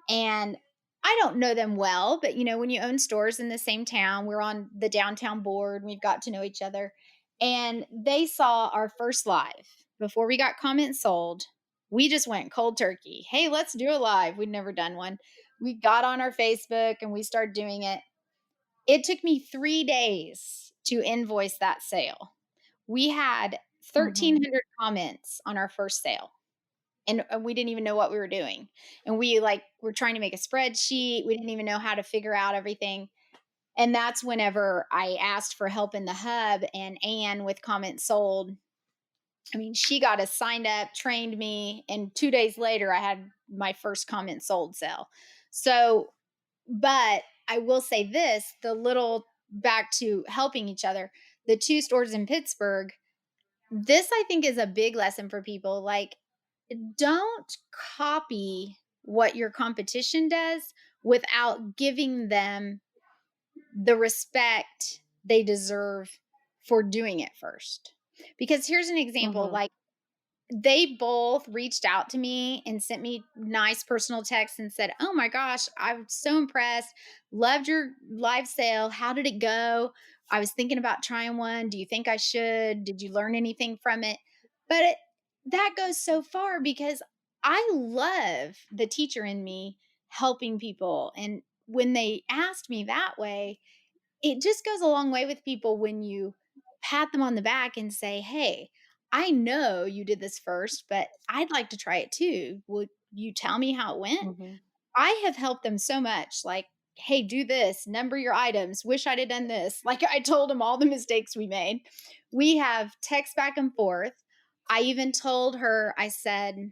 And I don't know them well, but when you own stores in the same town, we're on the downtown board, we've got to know each other. And they saw our first live before we got comments sold. We just went cold turkey. Hey, let's do a live. We'd never done one. We got on our Facebook and we started doing it. It took me 3 days to invoice that sale. We had 1,300 comments on our first sale. And we didn't even know what we were doing. And we were trying to make a spreadsheet. We didn't even know how to figure out everything. And that's whenever I asked for help in the hub, and Anne with Comments Sold. I mean, she got us signed up, trained me, and 2 days later I had my first Comments Sold sale. So, but I will say this, the little back to helping each other, the 2 stores in Pittsburgh, this I think is a big lesson for people. Like, don't copy what your competition does without giving them the respect they deserve for doing it first. Because here's an example, like they both reached out to me and sent me nice personal texts and said, oh my gosh, I'm so impressed. Loved your live sale. How did it go? I was thinking about trying one. Do you think I should? Did you learn anything from it? But that goes so far because I love the teacher in me helping people. And when they asked me that way, it just goes a long way with people when you pat them on the back and say, hey, I know you did this first, but I'd like to try it too. Would you tell me how it went? I have helped them so much. Like, hey, do this, number your items. Wish I'd have done this. Like, I told them all the mistakes we made. We have text back and forth. I even told her, I said,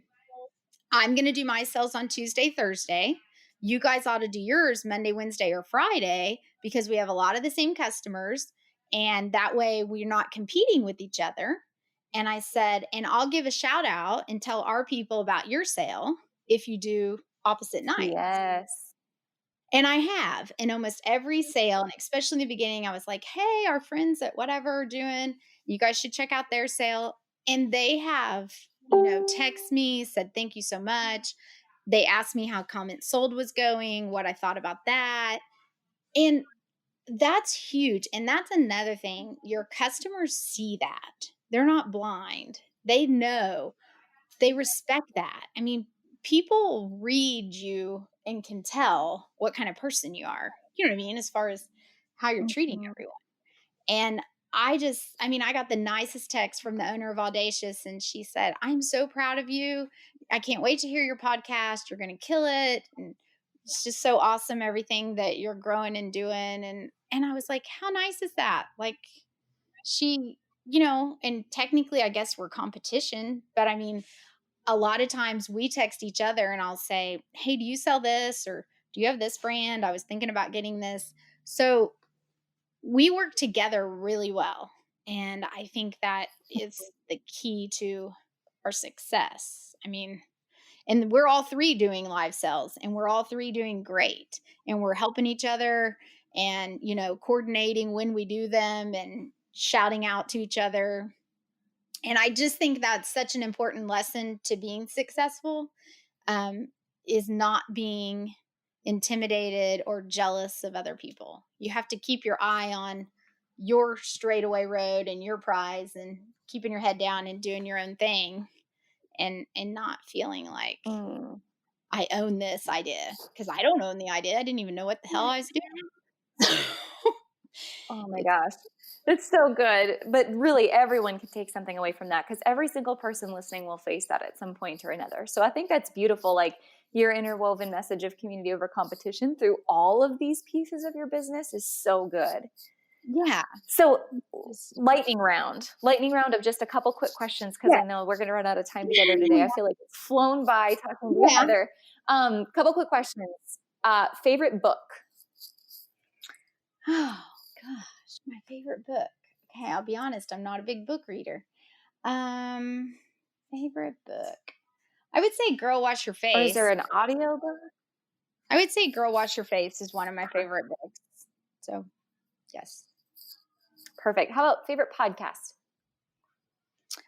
I'm going to do my sales on Tuesday, Thursday. You guys ought to do yours Monday, Wednesday, or Friday because we have a lot of the same customers. And that way we're not competing with each other. And I said, and I'll give a shout out and tell our people about your sale if you do opposite nights. Yes. And I have in almost every sale, and especially in the beginning, I was like, hey, our friends at whatever are doing, you guys should check out their sale. And they have, text me, said, thank you so much. They asked me how Comment Sold was going, what I thought about that. And that's huge. And that's another thing. Your customers see that. They're not blind. They know, they respect that. I mean, people read you and can tell what kind of person you are. You know what I mean? As far as how you're treating Mhm. everyone. And I got the nicest text from the owner of Audacious, and she said, I'm so proud of you. I can't wait to hear your podcast. You're going to kill it. And it's just so awesome, everything that you're growing and doing. And I was like, how nice is that? Like, she, and technically, I guess we're competition, but I mean, a lot of times we text each other and I'll say, hey, do you sell this? Or do you have this brand? I was thinking about getting this. So we work together really well. And I think that is the key to our success. I mean, and we're all three doing live sales and we're all three doing great and we're helping each other and, coordinating when we do them and shouting out to each other. And I just think that's such an important lesson to being successful, is not being intimidated or jealous of other people. You have to keep your eye on your straightaway road and your prize and keeping your head down and doing your own thing and not feeling like Mm. I own this idea, because I don't own the idea. I didn't even know what the hell I was doing. Oh my It's gosh. That's so good. But really, everyone can take something away from that because every single person listening will face that at some point or another. So I think that's beautiful. Like your interwoven message of community over competition through all of these pieces of your business is so good. yeah. So lightning round of just a couple quick questions because I know we're going to run out of time together today. I feel like it's flown by talking together. Couple quick questions. Favorite book? Oh gosh, my favorite book. Okay, I'll be honest, I'm not a big book reader. Favorite book. I would say Girl Wash Your Face. Or is there an audio book? I would say Girl Wash Your Face is one of my favorite books. So, yes. Perfect. How about favorite podcast?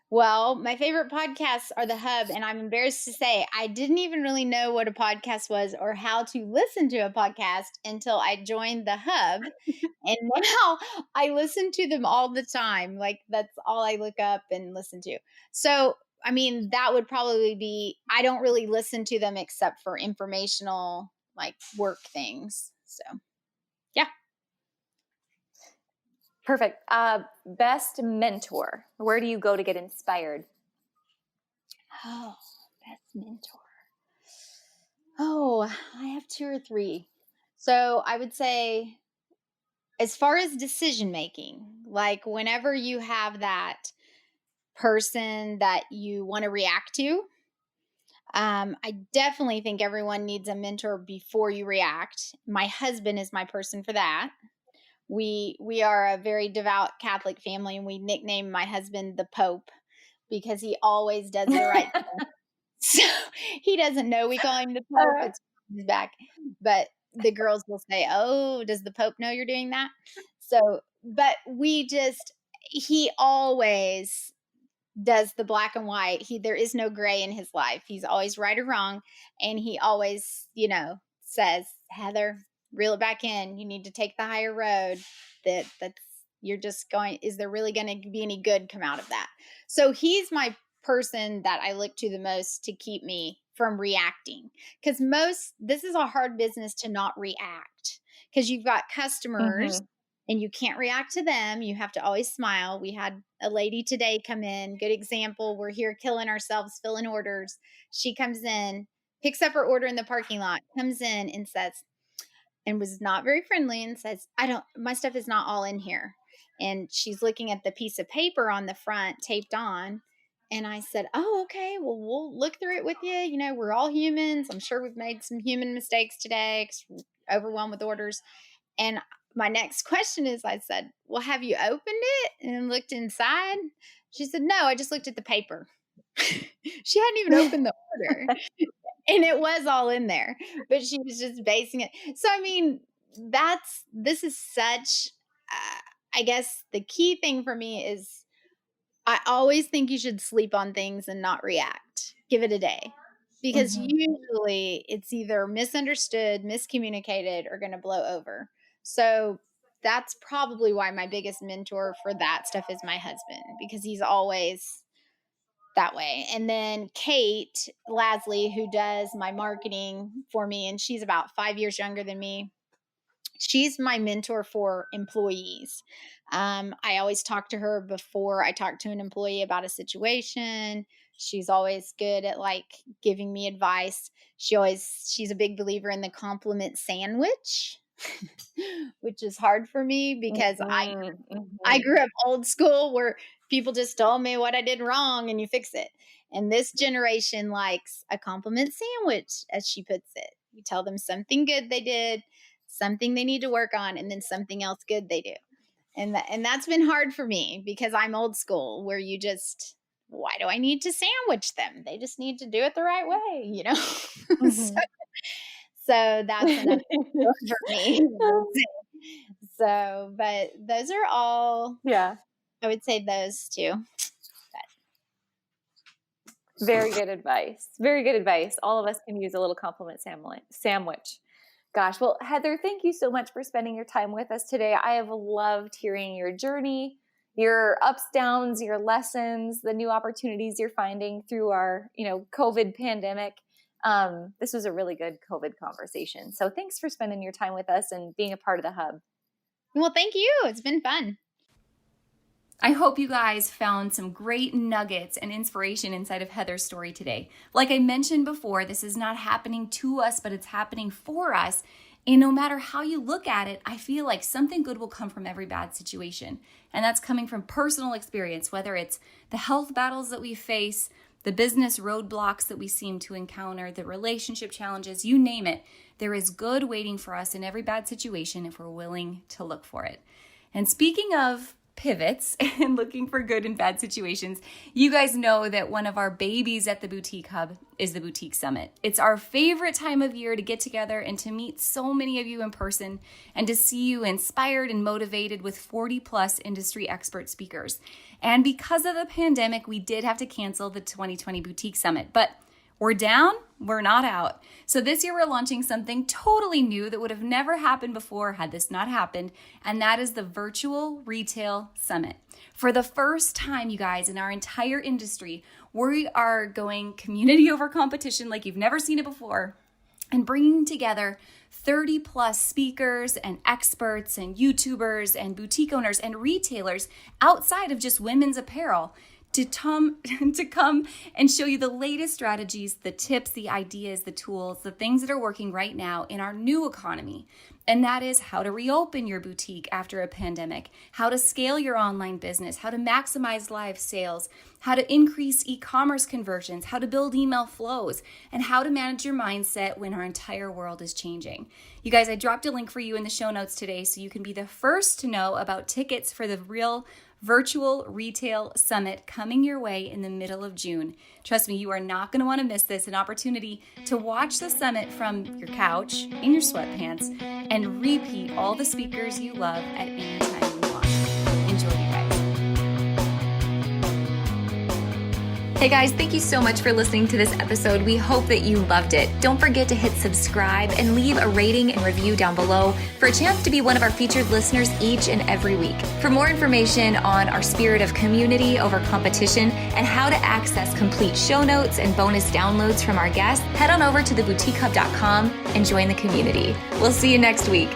Well, my favorite podcasts are The Hub, and I'm embarrassed to say I didn't even really know what a podcast was or how to listen to a podcast until I joined The Hub. And now I listen to them all the time. Like, that's all I look up and listen to. So, I mean, that would probably be, I don't really listen to them except for informational, like work things. So, yeah. Perfect. Best mentor. Where do you go to get inspired? Oh, best mentor. Oh, I have two or three. So I would say, as far as decision making, like whenever you have that person that you want to react to, I definitely think everyone needs a mentor before you react. My husband is my person for that. We are a very devout Catholic family, and we nickname my husband the Pope because he always does the right thing. So he doesn't know we call him the Pope. It's his back. But the girls will say, oh, does the Pope know you're doing that? So, but he always does the black and white. There is no gray in his life. He's always right or wrong. And he always, says, Heather, reel it back in. You need to take the higher road. That's you're just going, is there really going to be any good come out of that? So he's my person that I look to the most to keep me from reacting. Because this is a hard business to not react because you've got customers and you can't react to them. You have to always smile. We had a lady today come in, good example. We're here killing ourselves, filling orders. She comes in, picks up her order in the parking lot, comes in and says, and was not very friendly, and says, my stuff is not all in here. And she's looking at the piece of paper on the front taped on. And I said, oh, okay, well, we'll look through it with you. You know, we're all humans. I'm sure we've made some human mistakes today because we're overwhelmed with orders. And my next question is, I said, well, have you opened it and looked inside? She said, no, I just looked at the paper. She hadn't even opened the order. And it was all in there, but she was just basing it. So, I mean, this is such, I guess the key thing for me is I always think you should sleep on things and not react. Give it a day. Because usually it's either misunderstood, miscommunicated, or going to blow over. So that's probably why my biggest mentor for that stuff is my husband, because he's always that way. And then Kate Lasley, who does my marketing for me, and she's about 5 years younger than me. She's my mentor for employees. I always talk to her before I talk to an employee about a situation. She's always good at like giving me advice. She's a big believer in the compliment sandwich, which is hard for me because I grew up old school where people just told me what I did wrong and you fix it. And this generation likes a compliment sandwich, as she puts it. You tell them something good they did, something they need to work on, and then something else good they do. And that's been hard for me because I'm old school where you just, why do I need to sandwich them? They just need to do it the right way, you know? So that's another for me. So, but those are all, I would say those two. Very good advice. Very good advice. All of us can use a little compliment sandwich. Gosh. Well, Heather, thank you so much for spending your time with us today. I have loved hearing your journey, your ups, downs, your lessons, the new opportunities you're finding through our, COVID pandemic. This was a really good COVID conversation. So thanks for spending your time with us and being a part of the hub. Well, thank you. It's been fun. I hope you guys found some great nuggets and inspiration inside of Heather's story today. Like I mentioned before, this is not happening to us, but it's happening for us. And no matter how you look at it, I feel like something good will come from every bad situation. And that's coming from personal experience, whether it's the health battles that we face, the business roadblocks that we seem to encounter, the relationship challenges, you name it. There is good waiting for us in every bad situation if we're willing to look for it. And speaking of pivots and looking for good in bad situations, you guys know that one of our babies at the Boutique Hub is the Boutique Summit. It's our favorite time of year to get together and to meet so many of you in person and to see you inspired and motivated with 40 plus industry expert speakers. And because of the pandemic, we did have to cancel the 2020 Boutique Summit, but we're down, we're not out. So this year we're launching something totally new that would have never happened before had this not happened, and that is the Virtual Retail Summit. For the first time, you guys, in our entire industry, we are going community over competition like you've never seen it before, and bringing together 30 plus speakers and experts and YouTubers and boutique owners and retailers outside of just women's apparel to come and show you the latest strategies, the tips, the ideas, the tools, the things that are working right now in our new economy. And that is how to reopen your boutique after a pandemic, how to scale your online business, how to maximize live sales, how to increase e-commerce conversions, how to build email flows, and how to manage your mindset when our entire world is changing. You guys, I dropped a link for you in the show notes today so you can be the first to know about tickets for the real Virtual Retail Summit coming your way in the middle of June. Trust me, you are not going to want to miss this, an opportunity to watch the summit from your couch, in your sweatpants, and repeat all the speakers you love at any time you want. Enjoy, you guys. Hey guys, thank you so much for listening to this episode. We hope that you loved it. Don't forget to hit subscribe and leave a rating and review down below for a chance to be one of our featured listeners each and every week. For more information on our spirit of community over competition and how to access complete show notes and bonus downloads from our guests, head on over to theboutiquehub.com and join the community. We'll see you next week.